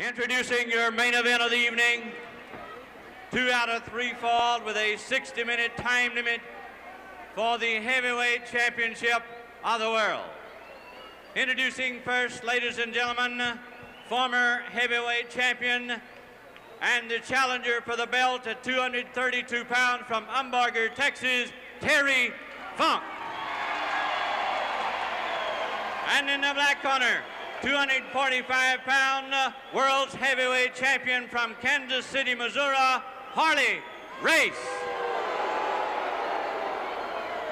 Introducing your main event of the evening, 2 out of 3 fall with a 60-minute time limit for the heavyweight championship of the world. Introducing first, ladies and gentlemen, former heavyweight champion and the challenger for the belt at 232 pounds from Umbarger, Texas, Terry Funk. And in the black corner, 245-pound world's heavyweight champion from Kansas City, Missouri, Harley Race.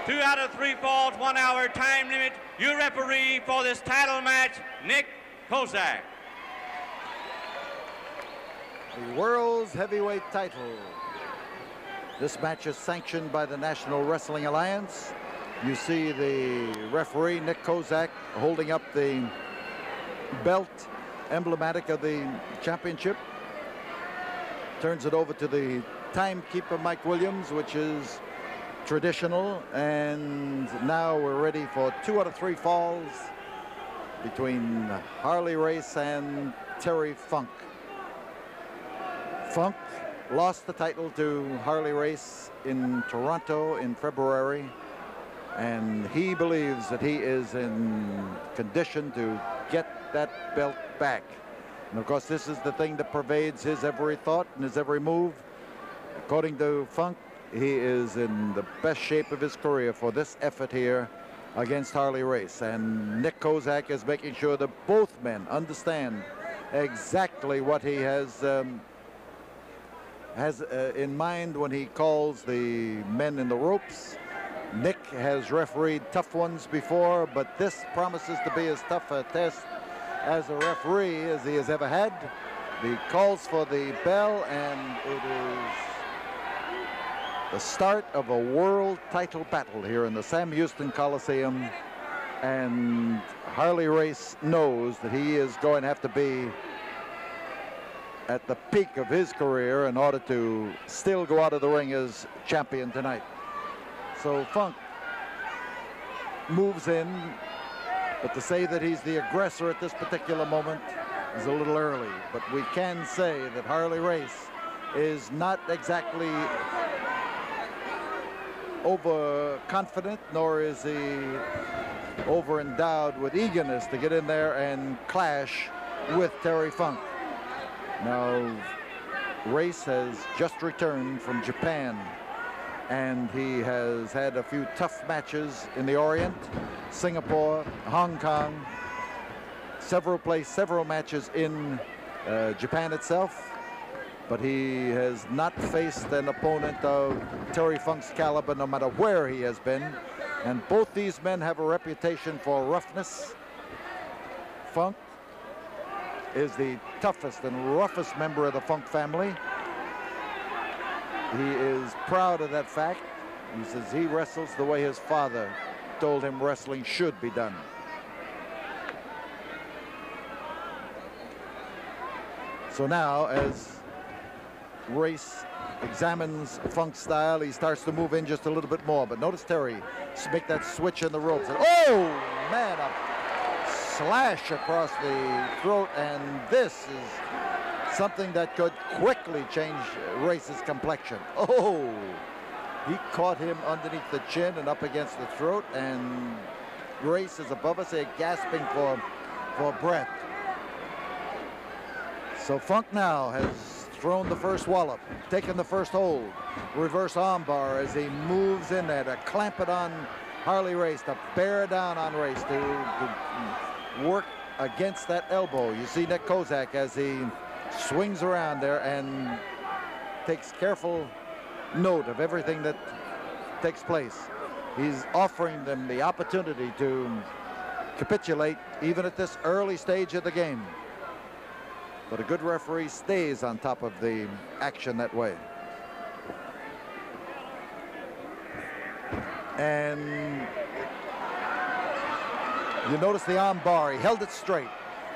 2 out of 3 falls, 1 hour time limit. Your referee for this title match, Nick Kozak. The world's heavyweight title. This match is sanctioned by the National Wrestling Alliance. You see the referee, Nick Kozak, holding up the belt emblematic of the championship. Turns it over to the timekeeper, Mike Williams, which is traditional. And now we're ready for 2 out of 3 falls between Harley Race and Terry Funk. Funk lost the title to Harley Race in Toronto in February, and he believes that he is in condition to get that belt back. And of course, this is the thing that pervades his every thought and his every move. According to Funk, he is in the best shape of his career for this effort here against Harley Race. And Nick Kozak is making sure that both men understand exactly what he has in mind when he calls the men in the ropes. Nick has refereed tough ones before, but this promises to be as tough a test as a referee as he has ever had. He calls for the bell, and it is the start of a world title battle here in the Sam Houston Coliseum. And Harley Race knows that he is going to have to be at the peak of his career in order to still go out of the ring as champion tonight. So Funk moves in, but to say that he's the aggressor at this particular moment is a little early. But we can say that Harley Race is not exactly overconfident, nor is he over-endowed with eagerness to get in there and clash with Terry Funk. Now, Race has just returned from Japan, and he has had a few tough matches in the Orient, Singapore, Hong Kong, several matches in Japan itself, but he has not faced an opponent of Terry Funk's caliber, no matter where he has been. And both these men have a reputation for roughness. Funk is the toughest and roughest member of the Funk family. He is proud of that fact. He says he wrestles the way his father told him wrestling should be done. So now, as Race examines Funk's style, he starts to move in just a little bit more. But notice Terry make that switch in the ropes. And, oh, man, a slash across the throat. And this is something that could quickly change Race's complexion. Oh, he caught him underneath the chin and up against the throat. And Race is above us, gasping for breath. So Funk now has thrown the first wallop, taken the first hold, reverse armbar as he moves in there to clamp it on Harley Race, to bear down on Race, to work against that elbow. You see Nick Kozak as he swings around there and takes careful note of everything that takes place. He's offering them the opportunity to capitulate even at this early stage of the game. But a good referee stays on top of the action that way. And you notice the arm bar, he held it straight.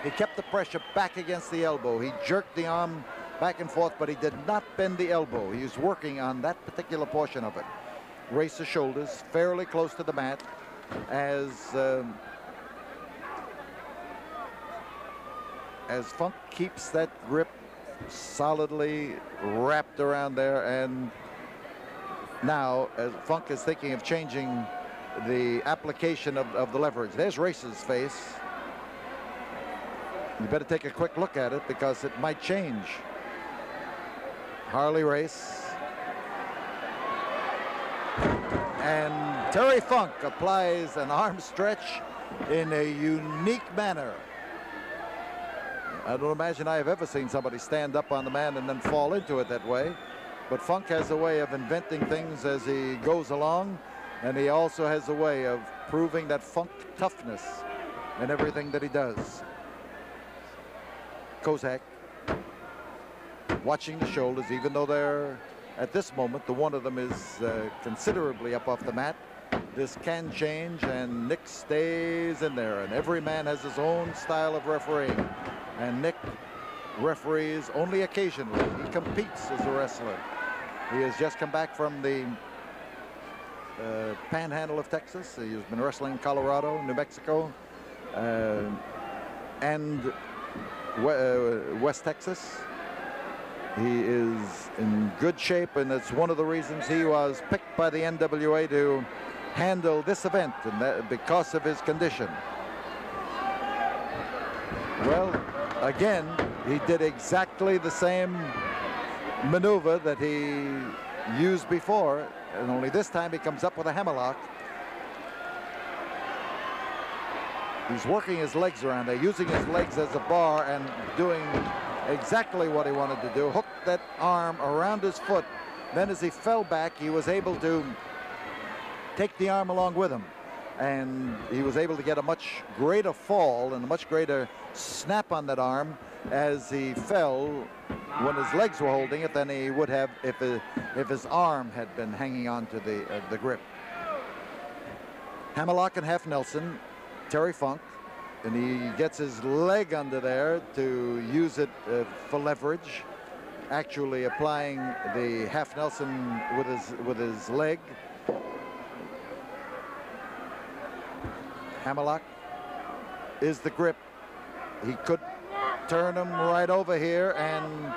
He kept the pressure back against the elbow. He jerked the arm back and forth, but he did not bend the elbow. He was working on that particular portion of it. Race the shoulders fairly close to the mat as Funk keeps that grip solidly wrapped around there, and now as Funk is thinking of changing the application of the leverage. There's Race's face. You better take a quick look at it because it might change. Harley Race. And Terry Funk applies an arm stretch in a unique manner. I don't imagine I have ever seen somebody stand up on the man and then fall into it that way. But Funk has a way of inventing things as he goes along, and he also has a way of proving that Funk toughness in everything that he does. Kozak watching the shoulders, even though they're, at this moment, the one of them is considerably up off the mat. This can change, and Nick stays in there, and every man has his own style of refereeing. And Nick referees only occasionally. He competes as a wrestler. He has just come back from the panhandle of Texas. He's been wrestling in Colorado, New Mexico, and West Texas. He is in good shape, and it's one of the reasons he was picked by the NWA to handle this event, and that because of his condition. Well, again, he did exactly the same maneuver that he used before, and only this time he comes up with a hammerlock. He's working his legs around there, using his legs as a bar and doing exactly what he wanted to do. Hooked that arm around his foot. Then as he fell back, he was able to take the arm along with him. And he was able to get a much greater fall and a much greater snap on that arm as he fell when his legs were holding it than he would have if his arm had been hanging on to the grip. Hammerlock and half Nelson, Terry Funk, and he gets his leg under there to use it for leverage, actually applying the half Nelson with his leg. Hammerlock is the grip. He could turn him right over here and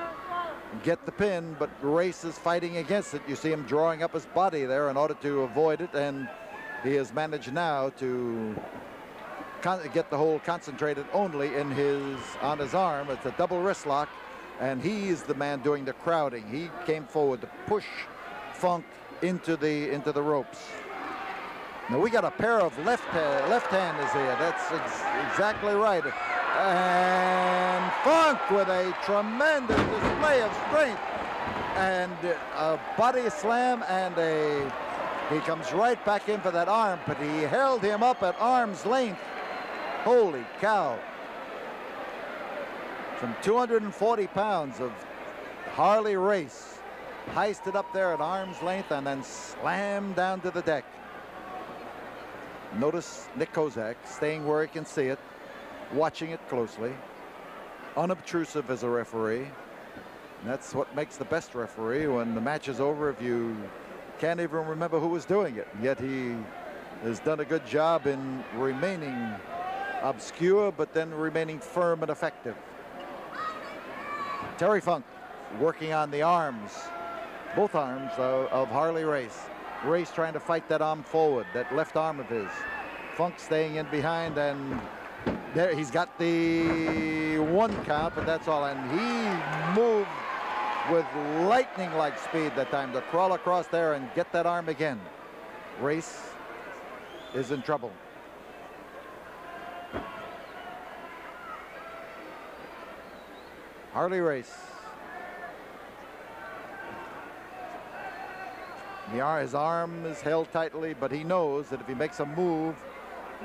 get the pin, but Race is fighting against it. You see him drawing up his body there in order to avoid it, and he has managed now to get the hold concentrated only on his arm. It's a double wrist lock, and he's the man doing the crowding. He came forward to push Funk into the ropes. Now we got a pair of left-handers here. That's exactly right. And Funk with a tremendous display of strength and a body slam, and he comes right back in for that arm, but he held him up at arm's length. Holy cow. Some 240 pounds of Harley Race heisted up there at arm's length and then slammed down to the deck. Notice Nick Kozak staying where he can see it, watching it closely, unobtrusive as a referee. And that's what makes the best referee when the match is over, if you can't even remember who was doing it. Yet he has done a good job in remaining obscure, but then remaining firm and effective. Terry Funk working on the arms, both arms of Harley Race. Race trying to fight that arm forward, that left arm of his. Funk staying in behind, and there he's got the one count, but that's all. And he moved with lightning-like speed that time to crawl across there and get that arm again. Race is in trouble. Harley Race. His arm is held tightly, but he knows that if he makes a move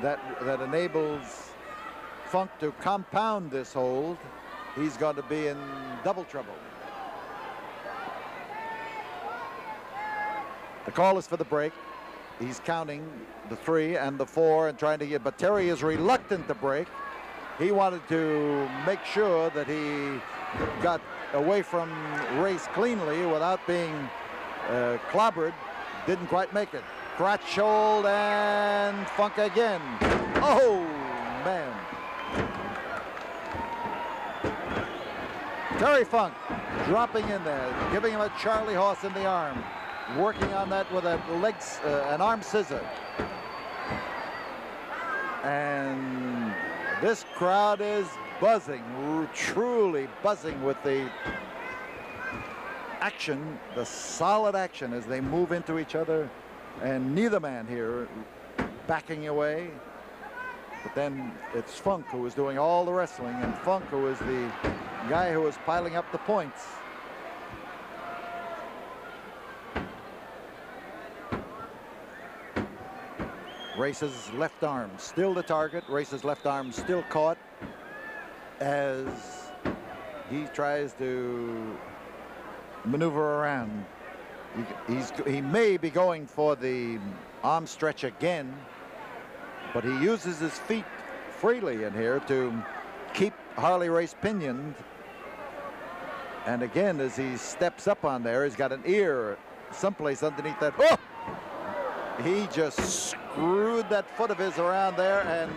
that enables Funk to compound this hold, he's going to be in double trouble. The call is for the break. He's counting the 3 and the 4 and trying to get, but Terry is reluctant to break. He wanted to make sure that he got away from Race cleanly without being clobbered. Didn't quite make it. Crotch hold and Funk again. Oh man. Terry Funk dropping in there, giving him a Charlie horse in the arm, working on that with an arm scissor. And this crowd is buzzing, truly buzzing with the action, the solid action as they move into each other, and neither man here backing away. But then it's Funk who is doing all the wrestling, and Funk who is the guy who is piling up the points. Race's left arm still the target. Race's left arm still caught as he tries to maneuver around. He may be going for the arm stretch again, but he uses his feet freely in here to keep Harley Race pinioned. And again, as he steps up on there, he's got an ear someplace underneath that. Oh! He just screwed that foot of his around there, and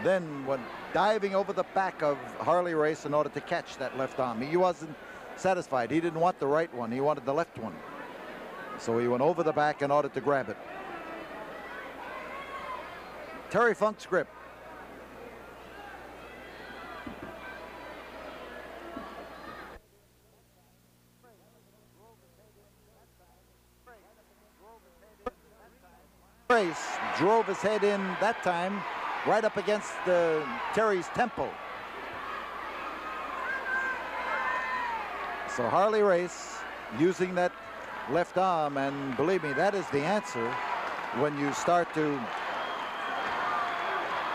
then went diving over the back of Harley Race in order to catch that left arm. He wasn't satisfied. He didn't want the right one. He wanted the left one. So he went over the back in order to grab it. Terry Funk's grip. Race drove his head in that time right up against Terry's temple. So Harley Race using that left arm, and believe me, that is the answer when you start to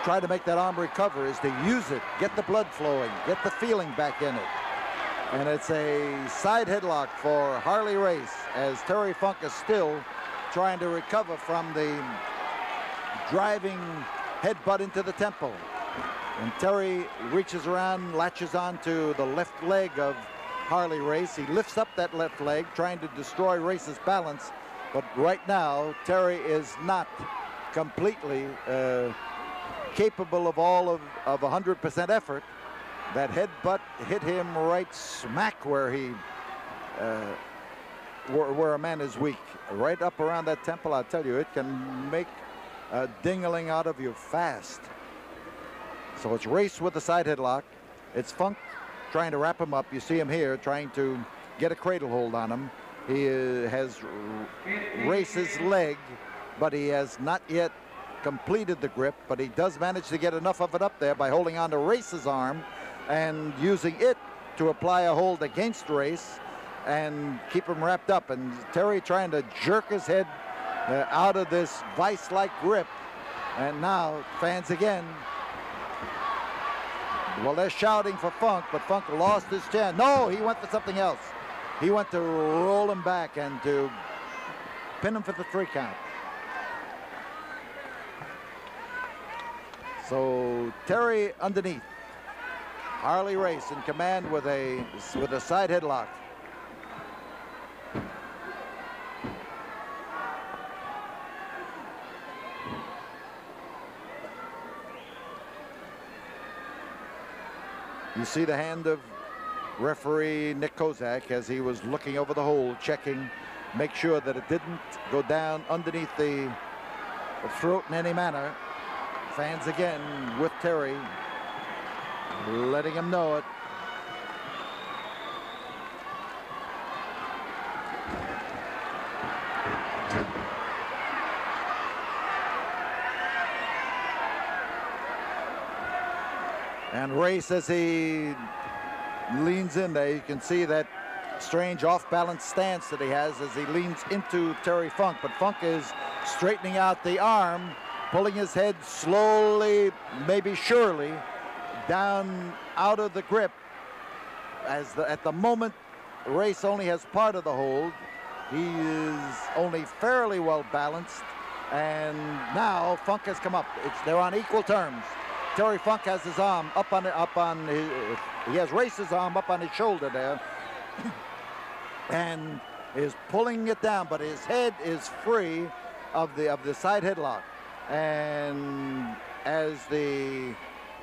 try to make that arm recover, is to use it, get the blood flowing, get the feeling back in it. And it's a side headlock for Harley Race as Terry Funk is still trying to recover from the driving headbutt into the temple. And Terry reaches around, latches onto the left leg of Harley Race. He lifts up that left leg, trying to destroy Race's balance. But right now, Terry is not completely capable of all of 100% effort. That headbutt hit him right smack where he where a man is weak, right up around that temple. I'll tell you, it can make a ding-a-ling out of you fast. So it's Race with the side headlock. It's Funk trying to wrap him up. You see him here trying to get a cradle hold on him. He has Race's leg, but he has not yet completed the grip, but he does manage to get enough of it up there by holding on to Race's arm and using it to apply a hold against Race and keep him wrapped up. And Terry trying to jerk his head out of this vice-like grip. And now fans again. Well, they're shouting for Funk, but Funk lost his chance. No, he went for something else. He went to roll him back and to pin him for the 3 count. So Terry underneath. Harley Race in command with a side headlock. You see the hand of referee Nick Kozak as he was looking over the hole, checking, make sure that it didn't go down underneath the throat in any manner. Fans again with Terry, letting him know it. And Race, as he leans in there, you can see that strange off-balance stance that he has as he leans into Terry Funk. But Funk is straightening out the arm, pulling his head slowly, maybe surely, down out of the grip. At the moment, Race only has part of the hold. He is only fairly well balanced. And now Funk has come up. They're on equal terms. Terry Funk has his arm he has Race's arm up on his shoulder there and is pulling it down, but his head is free of the side headlock. And as the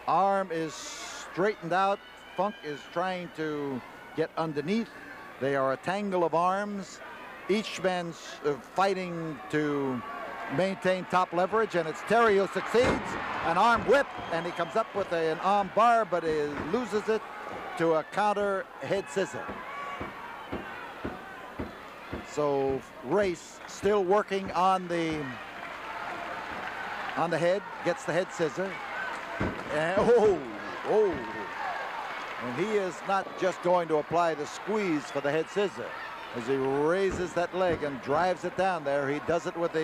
arm is straightened out Funk is trying to get underneath. They are a tangle of arms. Each man's fighting to maintain top leverage, and it's Terry who succeeds. An arm whip, and he comes up with an arm bar, but he loses it to a counter head scissor. So Race still working on the head, gets the head scissor. And and he is not just going to apply the squeeze for the head scissor. As he raises that leg and drives it down there, he does it with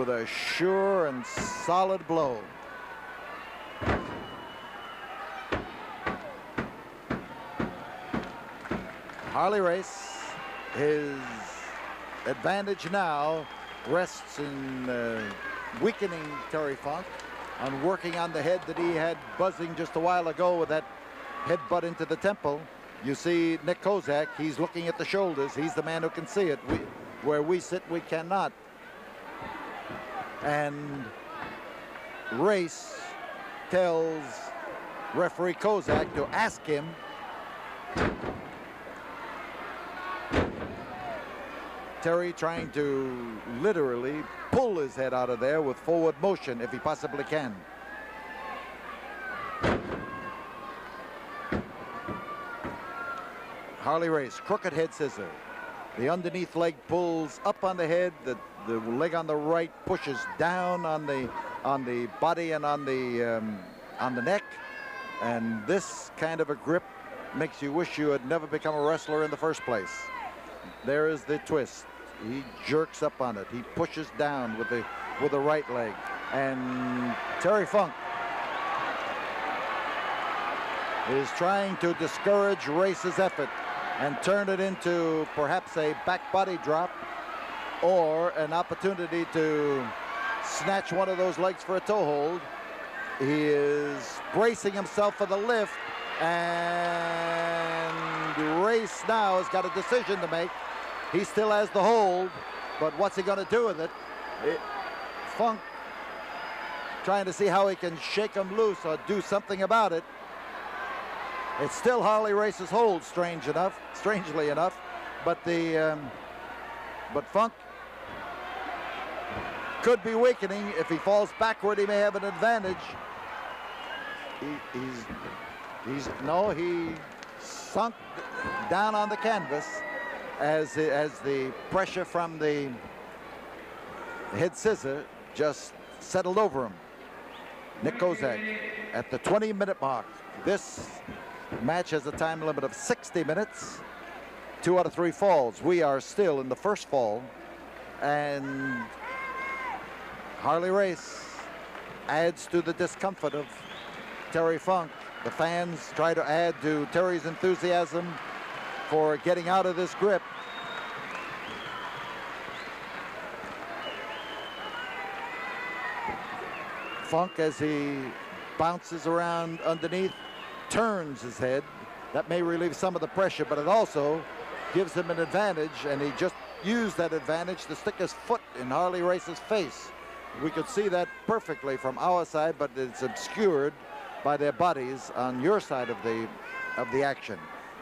a sure and solid blow. Harley Race, his advantage now rests in weakening Terry Funk, on working on the head that he had buzzing just a while ago with that headbutt into the temple. You see Nick Kozak, he's looking at the shoulders. He's the man who can see it. Where we sit, we cannot. And Race tells referee Kozak to ask him Terry trying to literally pull his head out of there with forward motion if he possibly can. Harley Race, crooked head scissor. The underneath leg pulls up on the head. The leg on the right pushes down on the body and on the neck. And this kind of a grip makes you wish you had never become a wrestler in the first place. There is the twist. He jerks up on it. He pushes down with the right leg. And Terry Funk is trying to discourage Race's effort and turn it into perhaps a back body drop or an opportunity to snatch one of those legs for a toe hold. He is bracing himself for the lift, and Race now has got a decision to make. He still has the hold, but what's he going to do with it? Funk trying to see how he can shake him loose or do something about it. It's still Harley Race's hold, strangely enough, but Funk could be weakening. If he falls backward, he may have an advantage. He sunk down on the canvas as the pressure from the head scissor just settled over him. Nick Kozak at the 20-minute mark. This match has a time limit of 60 minutes. 2 out of 3 falls. We are still in the first fall, and Harley Race adds to the discomfort of Terry Funk. The fans try to add to Terry's enthusiasm for getting out of this grip. Funk, as he bounces around underneath, turns his head. That may relieve some of the pressure, but it also gives him an advantage, and he just used that advantage to stick his foot in Harley Race's face. We could see that perfectly from our side, but it's obscured by their bodies on your side of the action.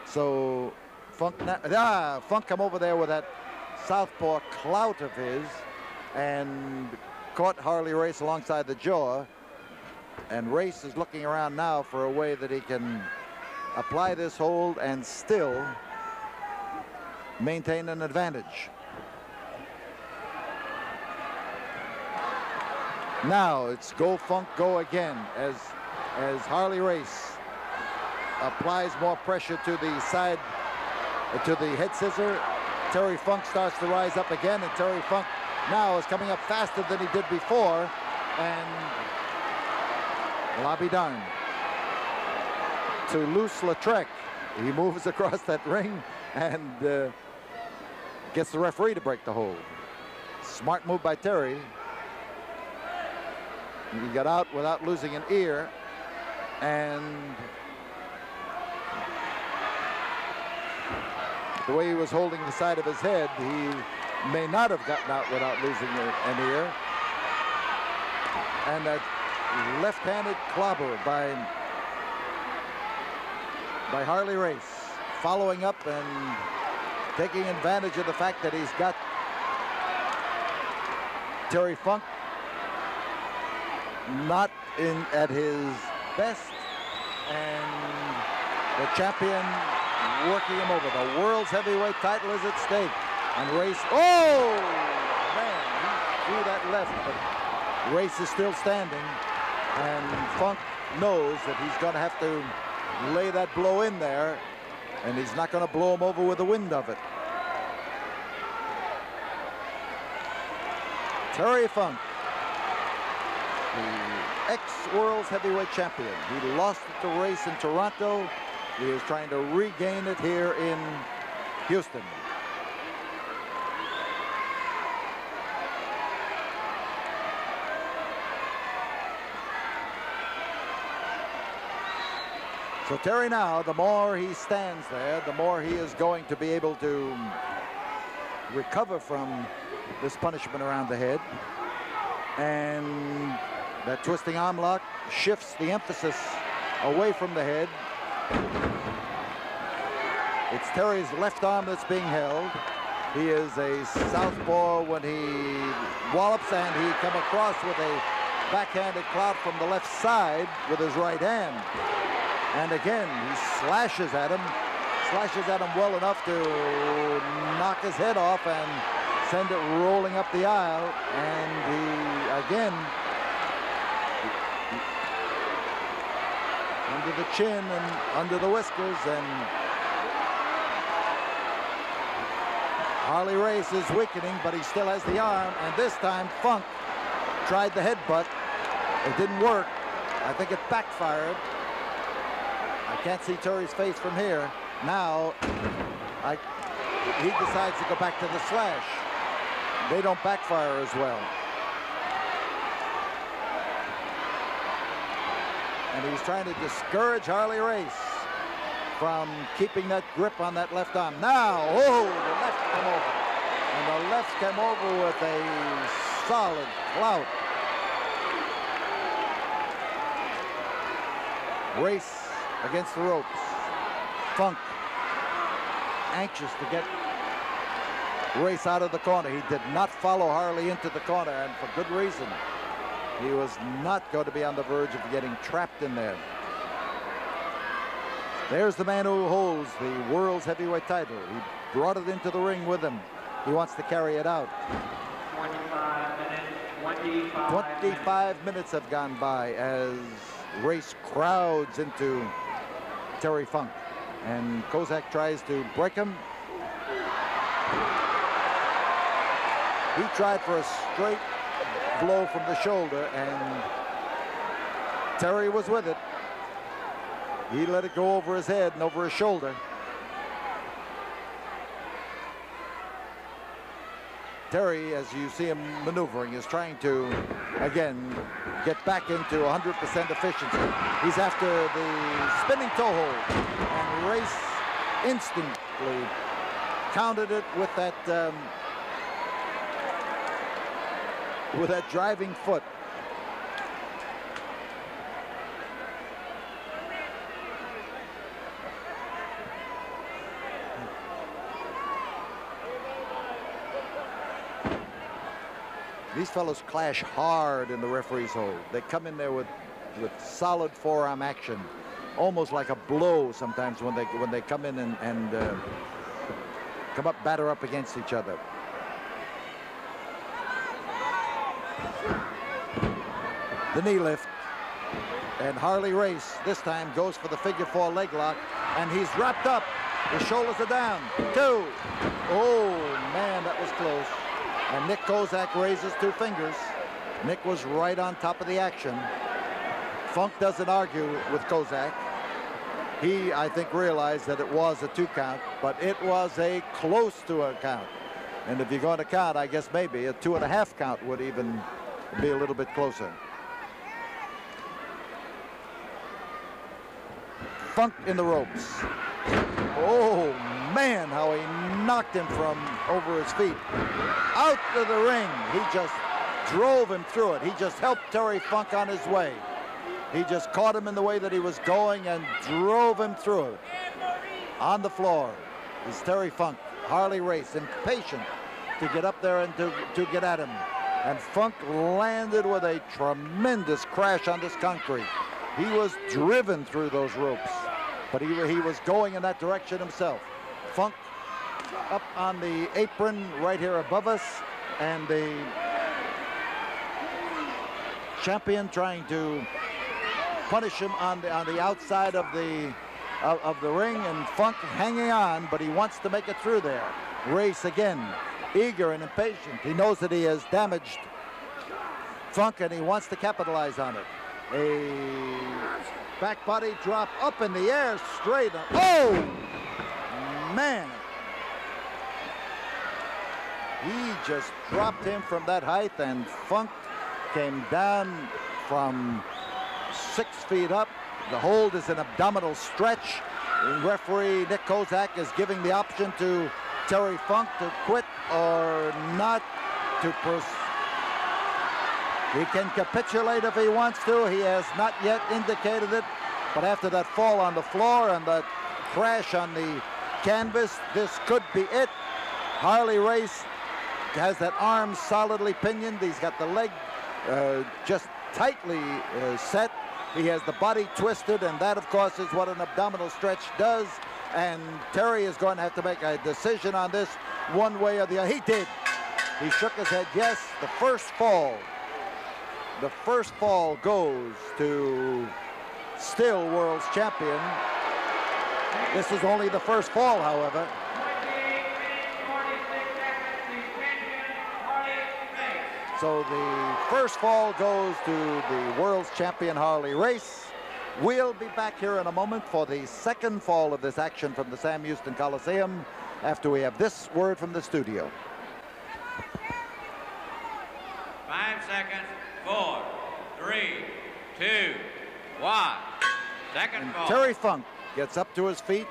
So Funk come over there with that southpaw clout of his and caught Harley Race alongside the jaw. And Race is looking around now for a way that he can apply this hold and still maintain an advantage. Now it's go Funk, go again as Harley Race applies more pressure to the side, to the head scissor. Terry Funk starts to rise up again, and Terry Funk now is coming up faster than he did before, and I'll be darned. To Luce-Lautrec, he moves across that ring and gets the referee to break the hold. Smart move by Terry. He got out without losing an ear, and the way he was holding the side of his head, he may not have gotten out without losing an ear. And that left-handed clobber by by Harley Race, following up and taking advantage of the fact that he's got Terry Funk not at his best, and the champion working him over. The world's heavyweight title is at stake. And Race, oh man, he threw that left, but Race is still standing, and Funk knows that he's going to have to lay that blow in there, and he's not going to blow him over with the wind of it. Terry Funk, the ex-World's Heavyweight Champion. He lost it to Race in Toronto. He is trying to regain it here in Houston. So Terry now, the more he stands there, the more he is going to be able to recover from this punishment around the head. And that twisting arm lock shifts the emphasis away from the head. It's Terry's left arm that's being held. He is a southpaw when he wallops, and he come across with a backhanded clout from the left side with his right hand. And again, he slashes at him well enough to knock his head off and send it rolling up the aisle. And he, again, under the chin and under the whiskers, and Harley Race is weakening, but he still has the arm. And this time, Funk tried the headbutt. It didn't work. I think it backfired. I can't see Terry's face from here. Now, he decides to go back to the slash. They don't backfire as well. And he's trying to discourage Harley Race from keeping that grip on that left arm. Now, oh, the left came over. And the left came over with a solid clout. Race against the ropes. Funk anxious to get Race out of the corner. He did not follow Harley into the corner, and for good reason. He was not going to be on the verge of getting trapped in there. There's the man who holds the world's heavyweight title. He brought it into the ring with him. He wants to carry it out. 25 minutes have gone by as Race crowds into Terry Funk, and Kozak tries to break him. He tried for a straight blow from the shoulder, and Terry was with it. He let it go over his head and over his shoulder. Terry, as you see him maneuvering, is trying to, again, get back into 100% efficiency. He's after the spinning toe hold, and Race instantly countered it with that driving foot. These fellows clash hard in the referee's hold. They come in there with solid forearm action, almost like a blow sometimes when they come in and come up, batter up against each other. The knee lift, and Harley Race this time goes for the figure 4 leg lock, and he's wrapped up. His shoulders are down. 2. Oh man, that was close. And Nick Kozak raises 2 fingers. Nick was right on top of the action. Funk doesn't argue with Kozak. He, I think, realized that it was a 2 count, but it was a close to a count. And if you're going to count, I guess maybe a 2.5 count would even be a little bit closer. Funk in the ropes. Oh man, how he knocked him from over his feet. Out of the ring. He just drove him through it. He just helped Terry Funk on his way. He just caught him in the way that he was going and drove him through it. On the floor is Terry Funk. Harley Race, impatient to get up there and to get at him. And Funk landed with a tremendous crash on this concrete. He was driven through those ropes, but he was going in that direction himself. Funk up on the apron right here above us, and the champion trying to punish him on the outside of the ring, and Funk hanging on, but he wants to make it through there. Race again, eager and impatient. He knows that he has damaged Funk, and he wants to capitalize on it. A back body drop up in the air, straight up. Oh, man. He just dropped him from that height, and Funk came down from 6 feet up. The hold is an abdominal stretch. The referee Nick Kozak is giving the option to Terry Funk to quit or not to proceed. He can capitulate if he wants to. He has not yet indicated it. But after that fall on the floor and that crash on the canvas, this could be it. Harley Race has that arm solidly pinioned. He's got the leg just tightly set. He has the body twisted, and that, of course, is what an abdominal stretch does. And Terry is going to have to make a decision on this one way or the other. He did. He shook his head yes. The first fall goes to still world's champion. This is only the first fall, however. So the first fall goes to the world's champion Harley Race. We'll be back here in a moment for the second fall of this action from the Sam Houston Coliseum after we have this word from the studio. 5 seconds. 4, 3, 2, 1. Second fall. Terry Funk gets up to his feet.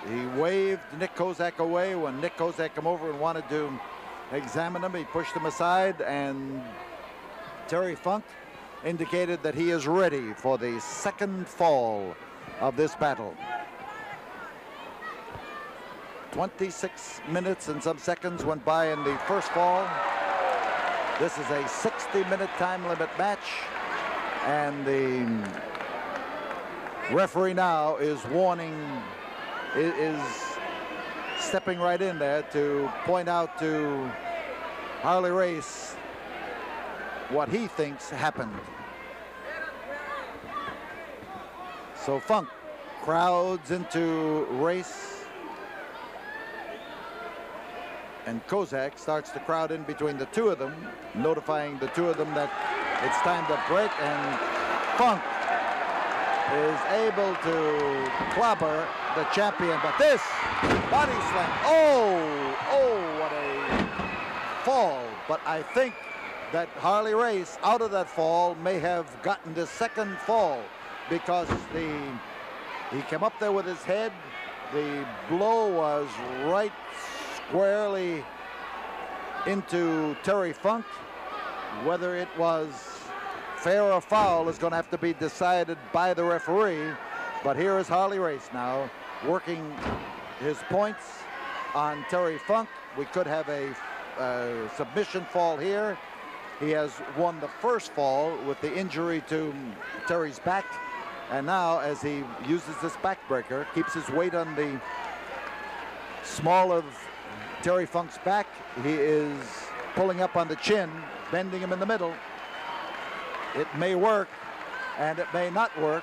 He waved Nick Kozak away when Nick Kozak came over and wanted to examine him. He pushed him aside, and Terry Funk indicated that he is ready for the second fall of this battle. 26 minutes and some seconds went by in the first fall. This is a 60-minute time limit match, and the referee now is stepping right in there to point out to Harley Race what he thinks happened. So Funk crowds into Race, and Kozak starts to crowd in between the two of them, notifying the two of them that it's time to break, and Funk is able to clobber the champion, but this body slam, what a fall. But I think that Harley Race, out of that fall, may have gotten the second fall, because he came up there with his head. The blow was right squarely into Terry Funk. Whether it was fair or foul is going to have to be decided by the referee. But here is Harley Race now working his points on Terry Funk. We could have a submission fall here. He has won the first fall with the injury to Terry's back. And now, as he uses this backbreaker, keeps his weight on the small of Terry Funk's back, he is pulling up on the chin, bending him in the middle. It may work, and it may not work.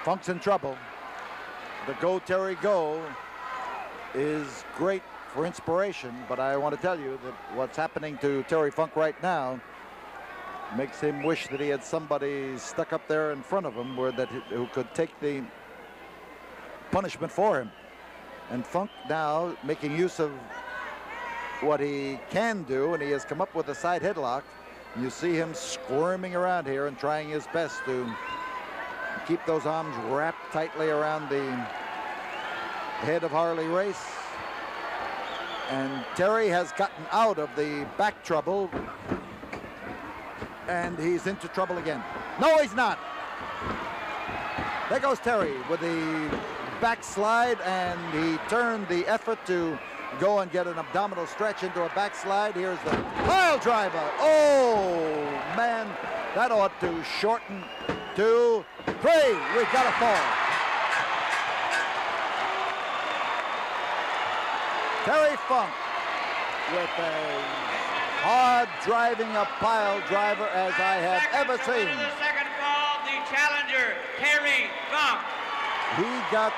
Funk's in trouble. The Go Terry Go is great for inspiration, but I want to tell you that what's happening to Terry Funk right now makes him wish that he had somebody stuck up there in front of him who could take the punishment for him. And Funk now making use of what he can do, and he has come up with a side headlock. And you see him squirming around here and trying his best to keep those arms wrapped tightly around the head of Harley Race. And Terry has gotten out of the back trouble. And he's into trouble again. No, he's not. There goes Terry with the backslide, and he turned the effort to go and get an abdominal stretch into a backslide. Here's the pile driver. Oh, man, that ought to shorten. 2, 3, we've got a fall. Terry Funk with a hard driving a pile driver as I have ever seen. The second fall, the challenger, Terry Funk. He got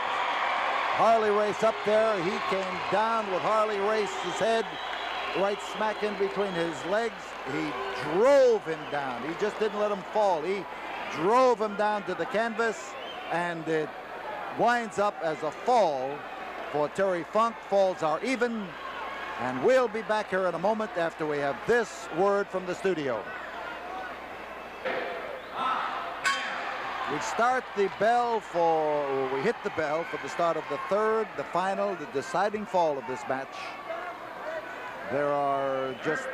Harley Race up there. He came down with Harley Race's head right smack in between his legs. He drove him down. He just didn't let him fall. He drove him down to the canvas, and it winds up as a fall for Terry Funk. Falls are even, and we'll be back here in a moment after we have this word from the studio. We start the bell for, or we hit the bell for the start of the third, the final, the deciding fall of this match. There are just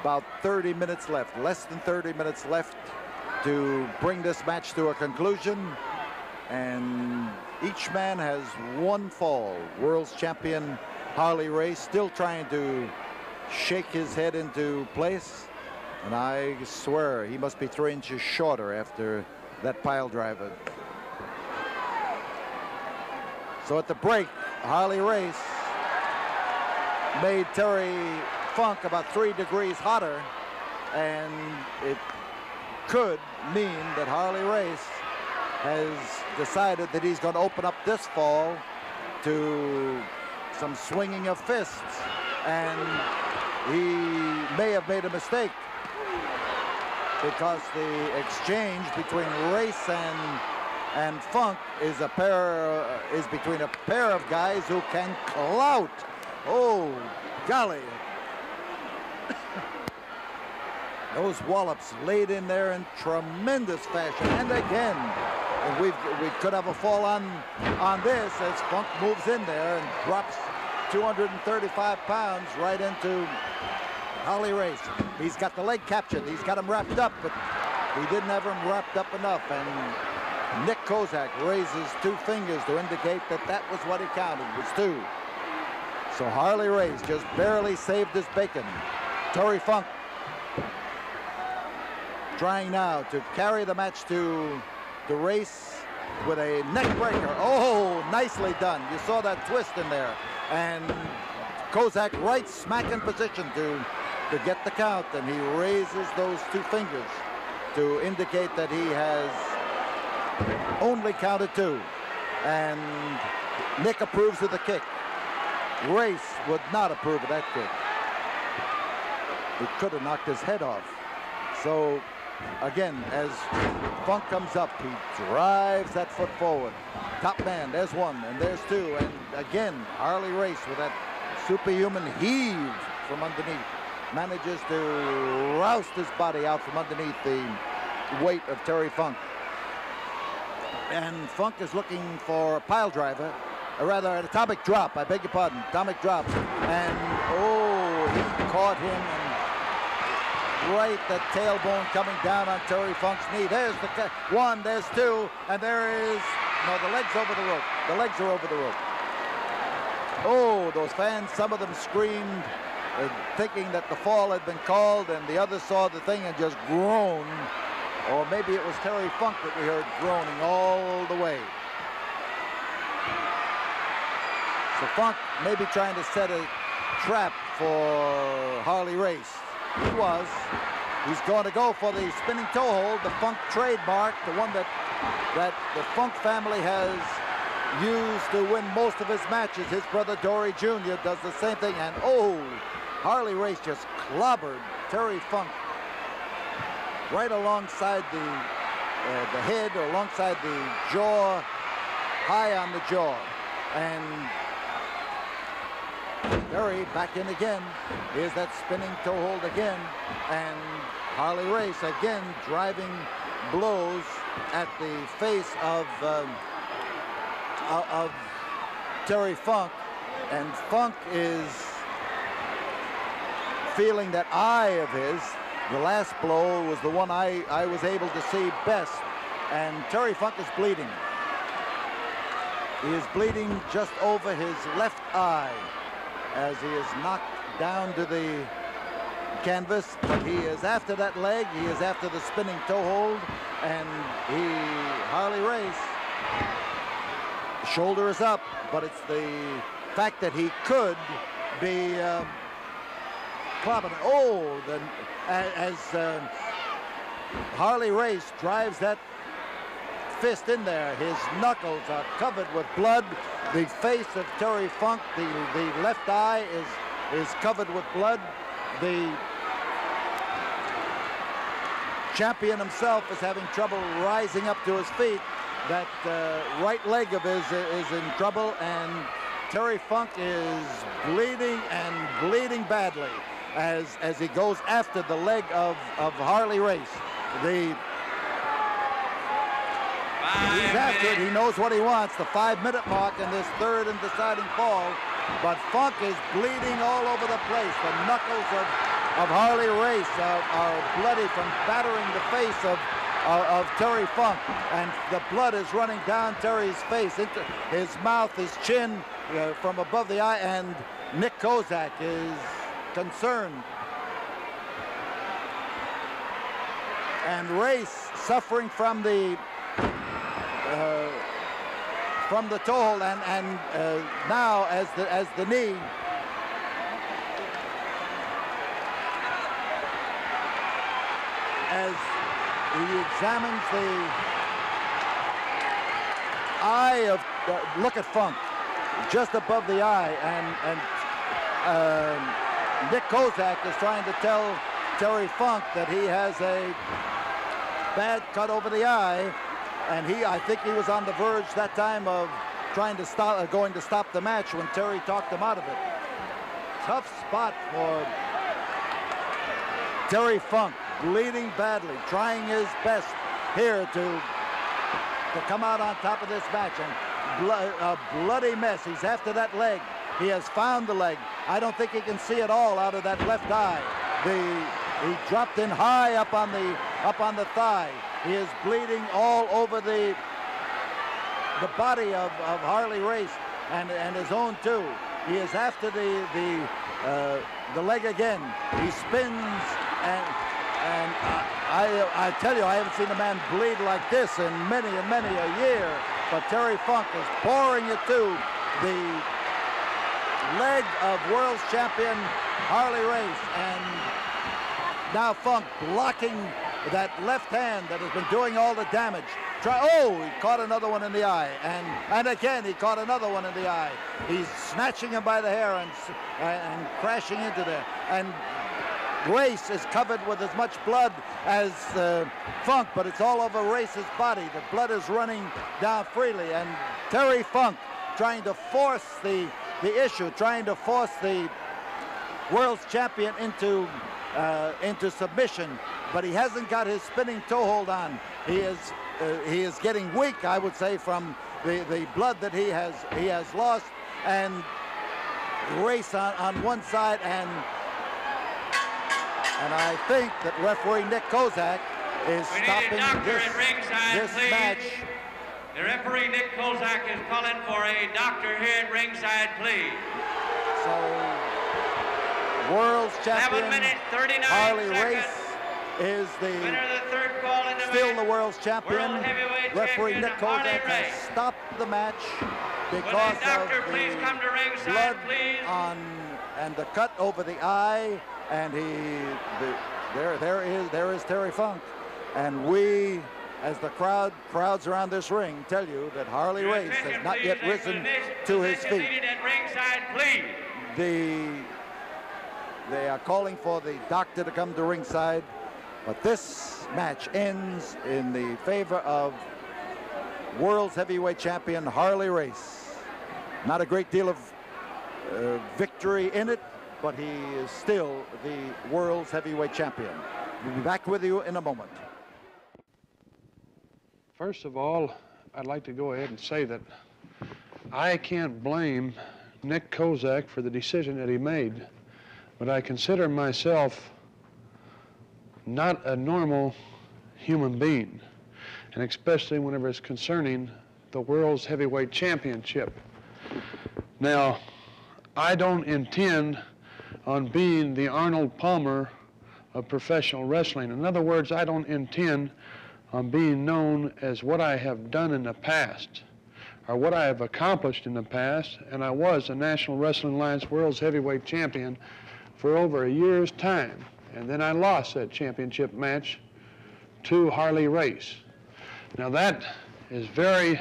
about 30 minutes left, less than 30 minutes left to bring this match to a conclusion. And each man has one fall. World's champion Harley Race still trying to shake his head into place. And I swear he must be 3 inches shorter after that pile driver. So at the break, Harley Race made Terry Funk about 3 degrees hotter, and it could mean that Harley Race has decided that he's going to open up this fall to some swinging of fists, and he may have made a mistake, because the exchange between Race and Funk is between a pair of guys who can clout. Oh, golly. Those wallops laid in there in tremendous fashion. And again, we could have a fall on this as Funk moves in there and drops 235 pounds right into Harley Race. He's got the leg captured. He's got him wrapped up, but he didn't have him wrapped up enough. And Nick Kozak raises 2 fingers to indicate that that was what he counted, was 2. So Harley Race just barely saved his bacon. Terry Funk trying now to carry the match to the Race with a neck breaker. Oh, nicely done. You saw that twist in there. And Kozak right smack in position to get the count, and he raises those 2 fingers to indicate that he has only counted 2. And Nick approves of the kick. Race would not approve of that kick. It could have knocked his head off. So again, as Funk comes up, he drives that foot forward. Top man, there's 1 and there's 2. And again, Harley Race with that superhuman heave from underneath manages to roust his body out from underneath the weight of Terry Funk. And Funk is looking for a pile driver, or rather an atomic drop, I beg your pardon, atomic drop. And oh, he caught him, and right the tailbone coming down on Terry Funk's knee. There's the 1, there's 2, and there is, no, the leg's over the rope. The legs are over the rope. Oh, those fans, some of them screamed, thinking that the fall had been called, and the others saw the thing and just groaned. Or maybe it was Terry Funk that we heard groaning all the way. So Funk may be trying to set a trap for Harley Race. He was. He's going to go for the spinning toe hold, the Funk trademark, the one that the Funk family has used to win most of his matches. His brother Dory Jr. does the same thing, and oh, Harley Race just clobbered Terry Funk right alongside the head, or alongside the jaw, high on the jaw. And Terry back in again. Here's that spinning toe hold again, and Harley Race again driving blows at the face of Terry Funk. And Funk is feeling that eye of his. The last blow was the one I was able to see best. And Terry Funk is bleeding. He is bleeding just over his left eye as he is knocked down to the canvas. But he is after that leg. He is after the spinning toe hold. And Harley Race, shoulder is up. But it's the fact that he could be clobbering. Oh, as Harley Race drives that fist in there, his knuckles are covered with blood. The face of Terry Funk, the left eye is covered with blood. The champion himself is having trouble rising up to his feet. That right leg of his is in trouble, and Terry Funk is bleeding and bleeding badly as he goes after the leg of Harley Race. He's after it. He knows what he wants. The 5-minute mark in this third and deciding fall. But Funk is bleeding all over the place. The knuckles of Harley Race are bloody from battering the face of Terry Funk. And the blood is running down Terry's face, into his mouth, his chin, from above the eye. And Nick Kozak is concerned. And Race suffering from the toe hold, and now as the knee as he examines the eye of look at Funk just above the eye, and Nick Kozak is trying to tell Terry Funk that he has a bad cut over the eye. And I think he was on the verge that time of going to stop the match when Terry talked him out of it. Tough spot for Terry Funk, bleeding badly, trying his best here to come out on top of this match. And a bloody mess. He's after that leg. He has found the leg. I don't think he can see it all out of that left eye. He dropped in high up on the thigh. He is bleeding all over the body of Harley Race and his own too. He is after the leg again. He spins, and I tell you, I haven't seen a man bleed like this in many and many a year. But Terry Funk is pouring it to the leg of world champion Harley Race, and now Funk blocking that left hand that has been doing all the damage. He caught another one in the eye, and again he caught another one in the eye. He's snatching him by the hair and crashing into there. And Race is covered with as much blood as Funk, but it's all over Race's body. The blood is running down freely, and Terry Funk trying to force the issue, trying to force the world's champion into submission, but he hasn't got his spinning toe hold on. He is getting weak, I would say, from the blood that he has lost. And Race on one side, and I think that referee Nick Kozak is stopping this match. The referee Nick Kozak is calling for a doctor here at ringside, please. So world's champion 7 minutes, 39 Harley seconds. Race is Winner of the third fall in the still match. the world's champion. World heavyweight Referee champion Nick Kozak Harley has Race. stopped the match because Will the doctor of please come to ringside, blood please? and the cut over the eye, and there is Terry Funk, and we, as the crowds around this ring, tell you that Harley Race has not yet risen to his feet. At ringside, please. They are calling for the doctor to come to ringside, but this match ends in the favor of world's heavyweight champion Harley Race. Not a great deal of victory in it, but he is still the world's heavyweight champion. We'll be back with you in a moment. First of all, I'd like to go ahead and say that I can't blame Nick Kozak for the decision that he made, but I consider myself not a normal human being, and especially whenever it's concerning the World's Heavyweight Championship. Now, I don't intend on being the Arnold Palmer of professional wrestling. In other words, I don't intend on being known as what I have done in the past or what I have accomplished in the past, and I was the National Wrestling Alliance World's Heavyweight Champion for over a year's time, and then I lost that championship match to Harley Race. Now that is very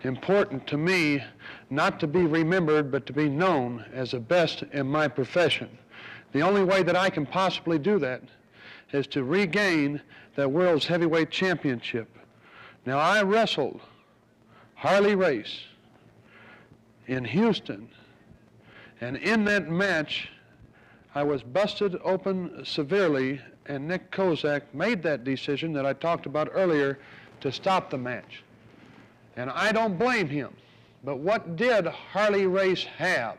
important to me, not to be remembered, but to be known as the best in my profession. The only way that I can possibly do that is to regain that World's Heavyweight Championship. Now, I wrestled Harley Race in Houston, and in that match, I was busted open severely, and Nick Kozak made that decision that I talked about earlier to stop the match. And I don't blame him. But what did Harley Race have?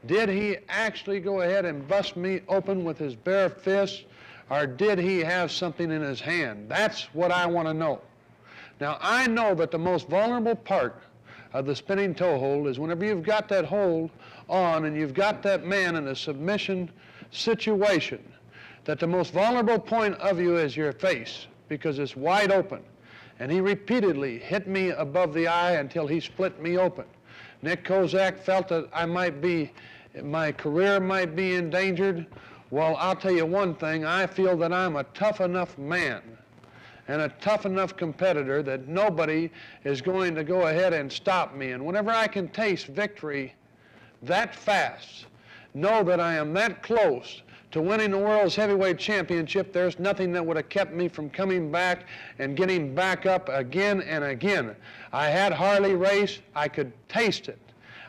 Did he actually go ahead and bust me open with his bare fist, or did he have something in his hand? That's what I want to know. Now, I know that the most vulnerable part of the spinning toe hold is whenever you've got that hold on and you've got that man in a submission situation, that the most vulnerable point of you is your face because it's wide open. And he repeatedly hit me above the eye until he split me open. Nick Kozak felt that my career might be endangered. Well, I'll tell you one thing, I feel that I'm a tough enough man and a tough enough competitor that nobody is going to go ahead and stop me. And whenever I can taste victory that fast, know that I am that close to winning the World's Heavyweight Championship, there's nothing that would have kept me from coming back and getting back up again and again. I had Harley Race, I could taste it.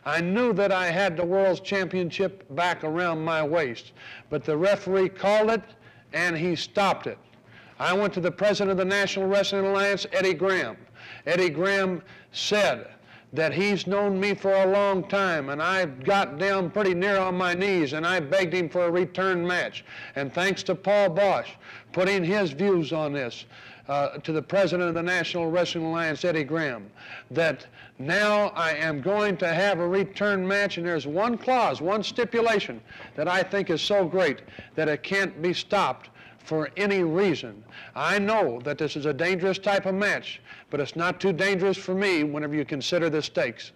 I knew that I had the World's Championship back around my waist, but the referee called it and he stopped it. I went to the president of the National Wrestling Alliance, Eddie Graham. Eddie Graham said that he's known me for a long time, and I got down pretty near on my knees and I begged him for a return match. And thanks to Paul Bosch putting his views on this to the president of the National Wrestling Alliance, Eddie Graham, that now I am going to have a return match, and there's one clause, one stipulation that I think is so great that it can't be stopped for any reason. I know that this is a dangerous type of match, but it's not too dangerous for me whenever you consider the stakes.